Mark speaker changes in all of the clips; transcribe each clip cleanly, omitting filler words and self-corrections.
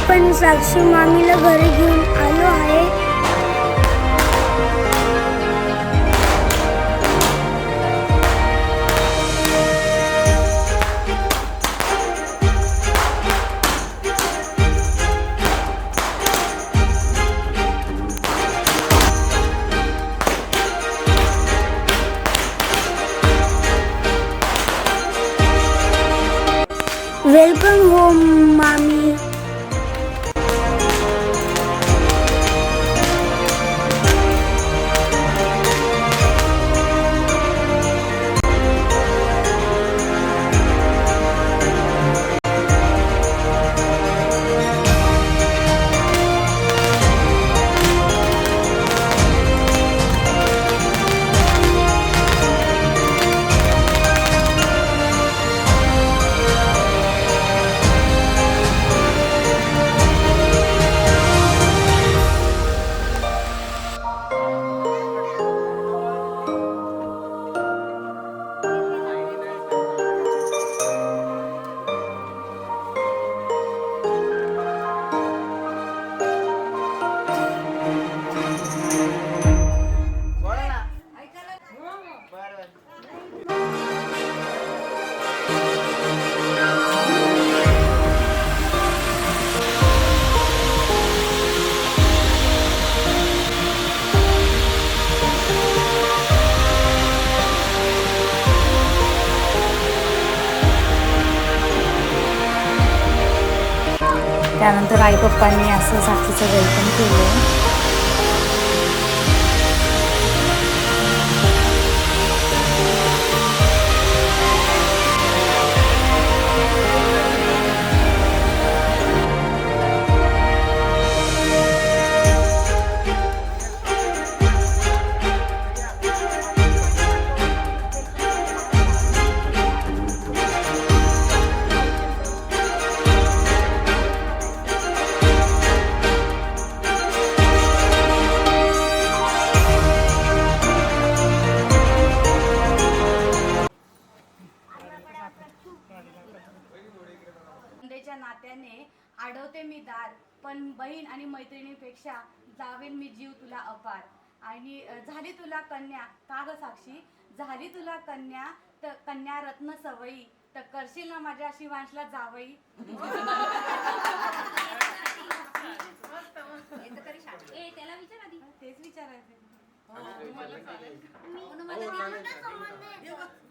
Speaker 1: आपण साक्षी मामीला घरी घेऊन आलो आहे. वेलकम होम मामी.
Speaker 2: त्यानंतर आई पप्पांनी असं साक्षीचं वेलकम केलं.
Speaker 3: नात्याने अडवते मी दार, पण बहीण आणि मैत्रिणीपेक्षा जावेन मी जीव तुला अपार. आणि झाली तुला कन्या का ग साक्षी, झाली तुला कन्या तर कन्या रत्न सवयी, तर करशील ना माझ्या शिवांशला जावई. त्याला विचार आधी, तेच विचारायचं.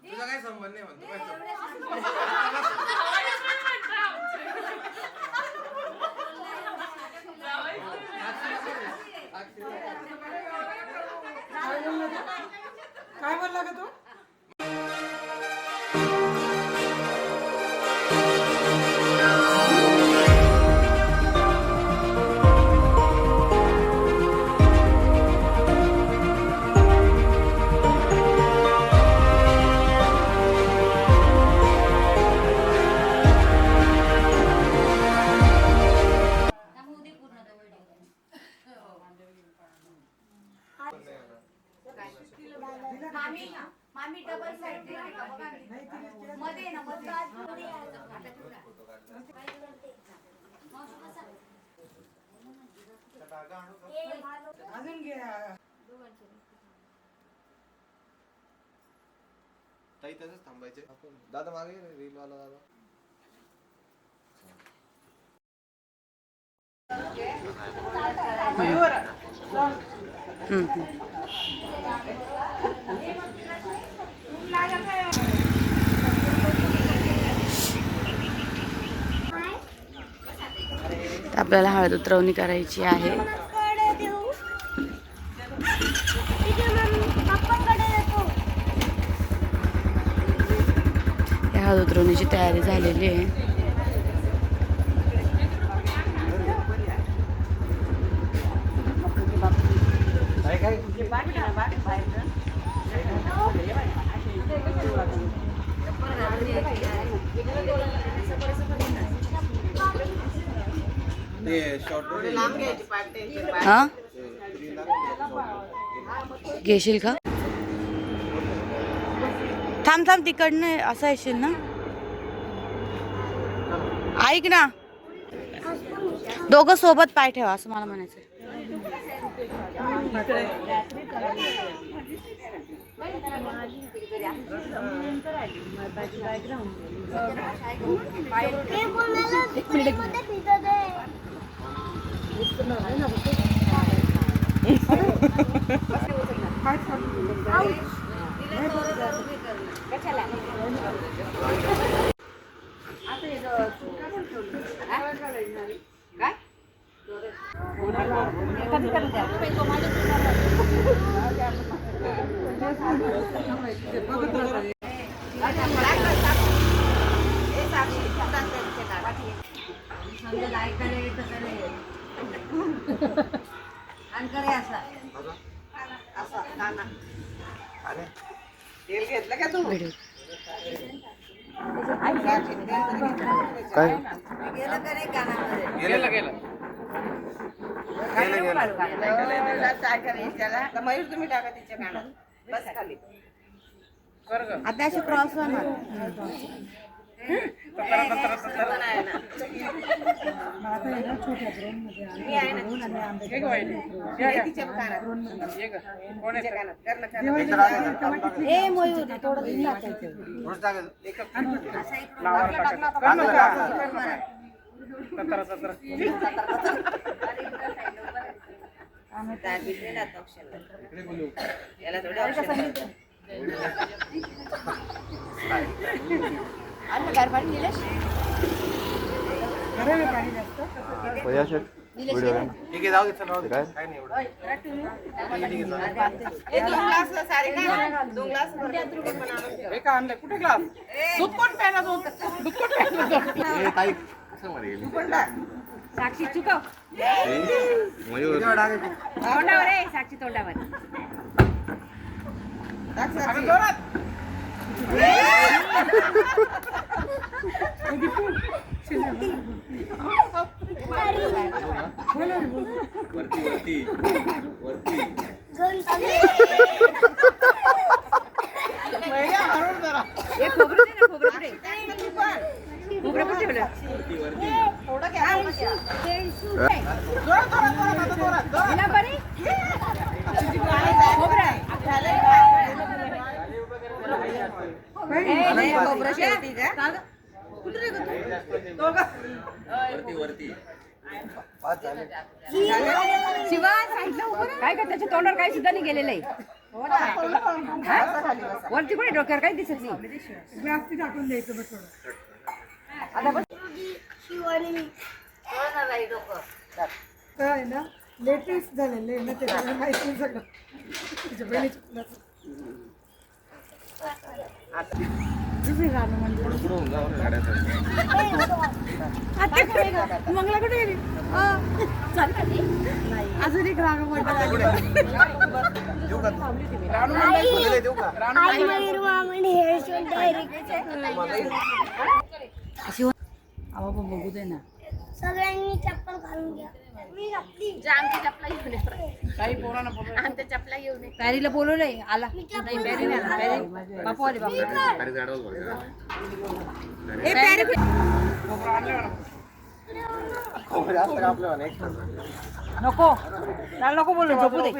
Speaker 4: तुझा काय संबंध नाही म्हणतो.
Speaker 5: काय बोलला का तू?
Speaker 3: मामी डबल साइड मध्ये ना मध्ये
Speaker 5: अजून घे.
Speaker 4: ताई तसंच थांबायचे. दादा मागे रील वाला दादा.
Speaker 2: आपल्याला हळद उतरवणी करायची आहे. या हळद उतरवणीची तयारी झालेली आहे. हा घेशील का? थांब थांब तिकडनं असं येशील ना. ऐक ना दोघं सोबत पाय ठेवा असं मला म्हणायचं.
Speaker 5: तेल घेतलं का तू?
Speaker 4: काय
Speaker 5: आता मयूर तुम्ही टाका तिच्या कानात. बस खाली.
Speaker 2: आता अशी क्रॉस होणार.
Speaker 5: मी आहे ना तिच्या कानात. तिच्या कानात. कर ना, कर ना.
Speaker 2: ए मयूर थोडं दूध टाकायचं.
Speaker 5: याला थोडं औषध.
Speaker 4: ठीक आहे, जाऊ दे, चल, राहू दे. काय नाही एवढं.
Speaker 5: हे 2 ग्लासला सारे ना. 2 ग्लास कुठे ग्लास? दूध कोण प्यायला दूध? दूध कोण प्यायला दूध?
Speaker 4: ए, ताई, कसं मध्ये गेली?
Speaker 2: साक्षी चुकव.
Speaker 4: मयूर.
Speaker 2: तोंडावर आहे साक्षी तोंडावर.
Speaker 5: टाक साक्षी.
Speaker 4: वरती
Speaker 5: मैया, हळूच जरा.
Speaker 2: ए खोबरं दे ना, खोबरं पुढे. खोबरं पुढे ठेवलं.
Speaker 5: थोडं घ्या.
Speaker 2: हिला बरी? खोबरं.
Speaker 5: नाही, खोबरं शेवटी का? कुठे रे गं तू?
Speaker 4: वरती
Speaker 2: शिवा सांगितलं उभं राहा. काय का त्याच्या तोंडावर काही सुद्धा नाही गेलेलं आहे. वरती कोणी डोक्यावर काही दिसत नाही.
Speaker 5: ग्लास टाकून द्यायचं बस थोडं. काय ना लेटेस्ट झालेलं आहे ना, त्याच्यामुळे माहिती सगळं तिच्या बहिणीच्या.
Speaker 2: मंगला कुठे गेली? अजून एक राग
Speaker 1: आई मयूर मामाने हेअर शोल्ड डायरेक्ट
Speaker 2: अशी अहो बघू दे ना.
Speaker 1: सगळ्यांनी चप्पल घालून घ्या. मी घातली.
Speaker 2: पॅरीला बोलवलंय आला नाही. पॅरी नाही आला. पॅरी बापू आले. बापू ए पॅरी नको त्याला नको बोलू. झोपू दे.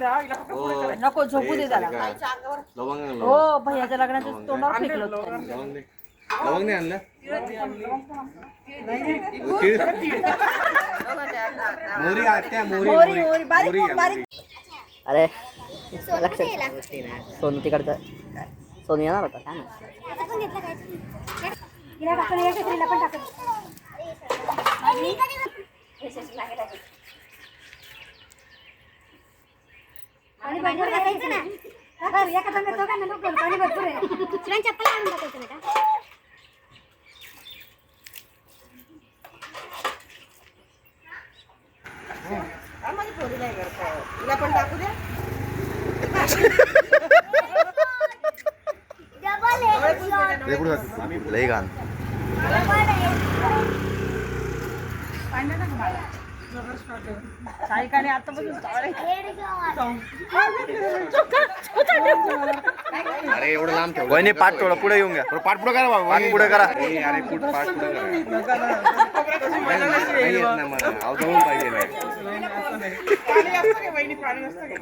Speaker 2: नको झोपू दे त्याला. हो भैयाच्या लग्नाचं तोंडावर फेकलं होतं.
Speaker 4: लवंग नाही आणलं. मोरी आत्या, मोरी
Speaker 2: मोरी मोरी बारीक बारीक.
Speaker 6: अरे लक्षात सोनू तिकडचं सोनू येणार होता काय
Speaker 1: आणि भरपूर टाकायचं ना. एका चांगल्या दोघांना नको पाणी भरपूर आहे. शिवाय चप्पल घालून टाकायचं ना का?
Speaker 5: माझी पोरी नाही करत. तिला पण टाकू द्या.
Speaker 1: डबल आहे.
Speaker 4: लई घाण.
Speaker 1: डबल आहे.
Speaker 5: पाणी टाक मला. जबरदस्त
Speaker 2: साईकाने आतापासून
Speaker 4: अरे एवढं लांब ठेव.
Speaker 7: वहिनी पाठ थोडं पुढे येऊन घ्या पाठ पुढे करा बाबा पाठ पुढे करा
Speaker 4: अरे पाठ पुढे करा. नाही येत ना मला. अहो, जवळून पाहिजे नाही.
Speaker 5: पाणी असतं का बहिणी पाणी नसतं का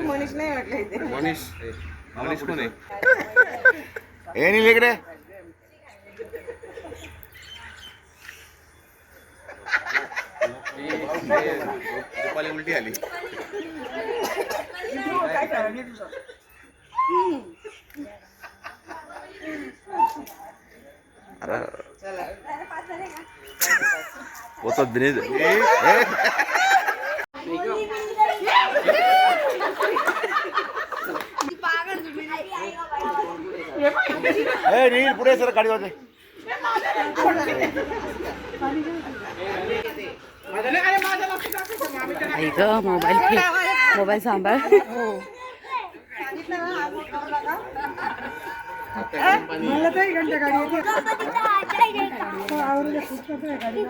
Speaker 5: मनीष नाही वाटलं इथे
Speaker 4: मनीष कोण आहे?
Speaker 7: हे नाही लेकरे
Speaker 4: गोपाली उलटी आली.
Speaker 7: होतात बिने नील पुढे सर गाडी वाजते
Speaker 2: मोबाईल सांभाळ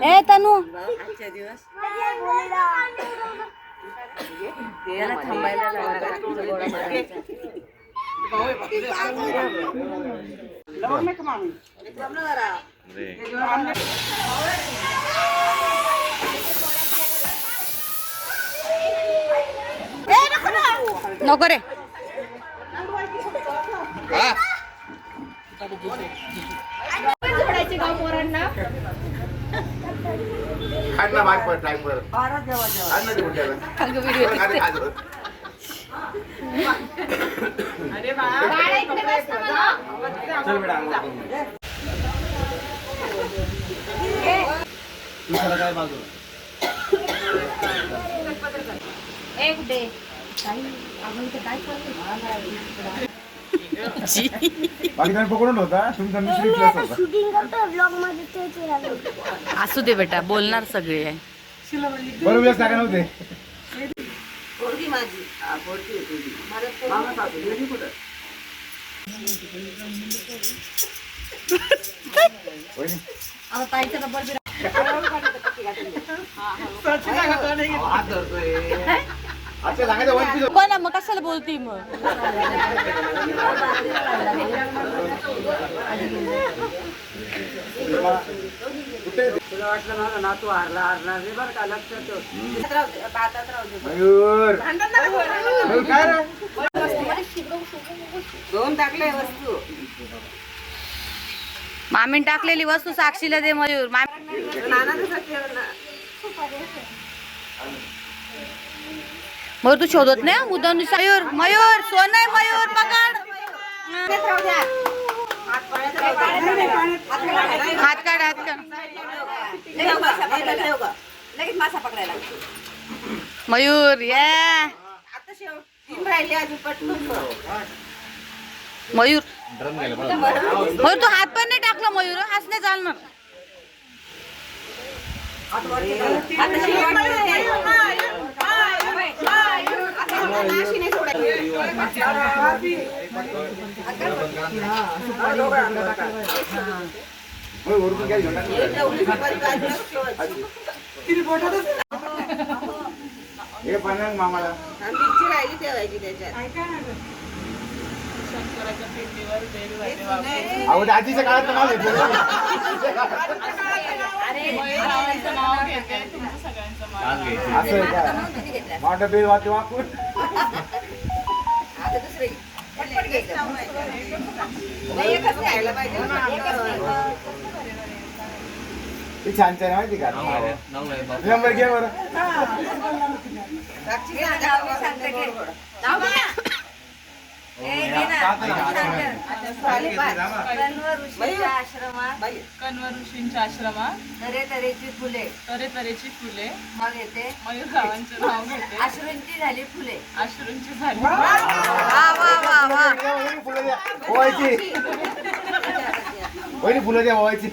Speaker 2: ए तनू थांबायला नको रे
Speaker 7: पकडून होता
Speaker 2: असू दे बेटा बोलणार सगळे आहे
Speaker 7: बरोबर काय नव्हते
Speaker 2: कोणा मग कशाला बोलती मग मामीन टाकलेली वस्तू साक्षीला दे मयूर मयूर तू शोधत नाही मुद्दा मयूर मयूर सोन आहे मयूर पकड हात काढ हात काढ मयूर या मयूर मयूर तू हात पण नाही टाकला मयूर हाच नाही चालणार
Speaker 7: हे पण मामाला
Speaker 5: राहिली ठेवायची त्याच्यात
Speaker 7: अहो आजीच्या काळात तर नाव घेतलं असं का मोठं बिल वाचू वाकून ती छान छान माहिती का नंबर घे बरं
Speaker 2: कण्वर ऋषींच्या आश्रमात तऱ्हेतऱ्हेची फुले मग येते मयूररावांचे नाव घेते अश्रूंची झाली फुले वा वा वा वा
Speaker 7: पहिली फुलं द्या व्हायची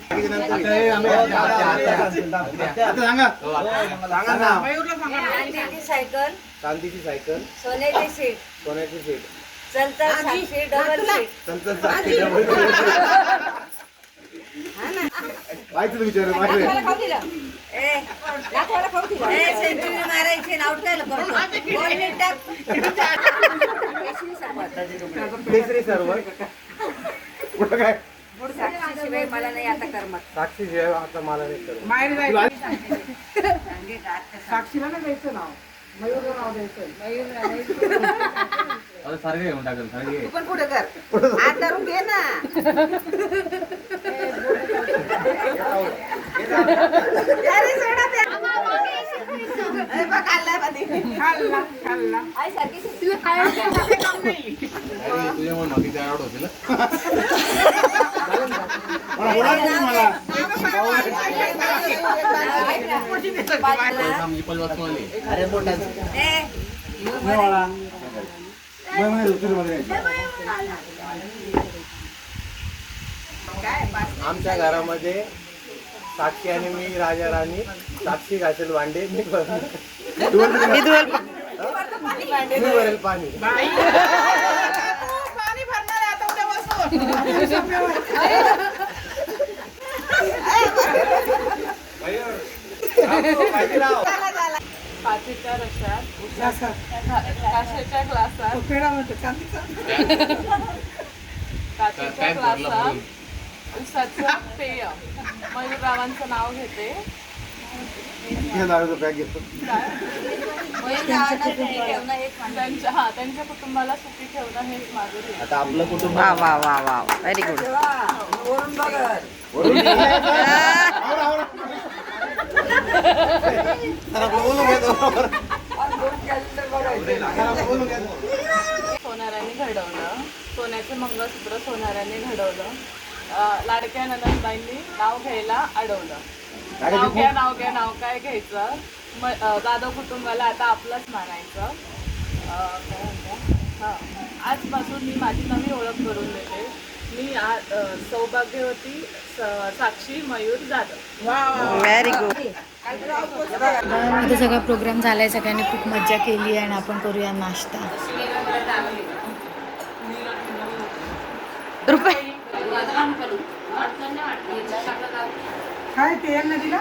Speaker 1: चांदीची सायकल
Speaker 7: चांदीची सायकल
Speaker 1: सोन्याची सीट
Speaker 7: सोन्याची सीट चल चल साक्षी डबल माहिती विचार सेंचुरी मारायची आउट काय केसरी सर्व कुठं काय साक्षीशिवाय मला नाही आता करमत साक्षीशिवाय आता मला नाही करमत
Speaker 5: माहेर जायचं साक्षीला नाही द्यायचं नाव मयूरला नाव द्यायचं
Speaker 4: सारखं घेऊन टाकेल सारखे
Speaker 5: तू पण पुढे कर हात धरून घे ना अरे सोडा ते. अरे बघ, खाल्ला बा ते. खाल्ला खाल्ला
Speaker 4: तुझ्या म्हणून बाकीचे आवड होतील
Speaker 6: अरे बोटाच
Speaker 7: आमच्या घरामध्ये साक्षी आणि मी राजा राणी साक्षी घासेल भांडे मी भरेल पाणी
Speaker 5: पाणी भरणार आहे आता उद्या बसून
Speaker 2: काचेच्या रश्यात काचेच्या ग्लासात काचेच्या ग्लासात उसाचं पेय मयूररावांचं नाव घेते.
Speaker 7: पॅक घेतो
Speaker 2: त्यांच्या कुटुंबाला सुखी ठेवणं हेच माझं ध्येय.
Speaker 7: आता आपलं कुटुंब
Speaker 6: वा वा वा वा व्हेरी गुड
Speaker 2: सोनाराने घडवलं, सोन्याचे मंगळसूत्र सोनाराने घडवलं, लाडक्या नंदनबाईंनी नाव घ्यायला अडवलं. नाव घ्या नाव घ्या नाव काय घ्यायचं, जाधव कुटुंबाला आता आपलंच मानायचं. काय म्हणता, आजपासून मी माझी नवी ओळख करून देते. मी सौभाग्यवती साक्षी मयूर जाधव.
Speaker 6: Very good.
Speaker 8: इथे सगळा प्रोग्राम झालाय, सगळ्यांनी खूप मज्जा केली आणि आपण करूया नाश्ता.
Speaker 5: काय ते यांना दिला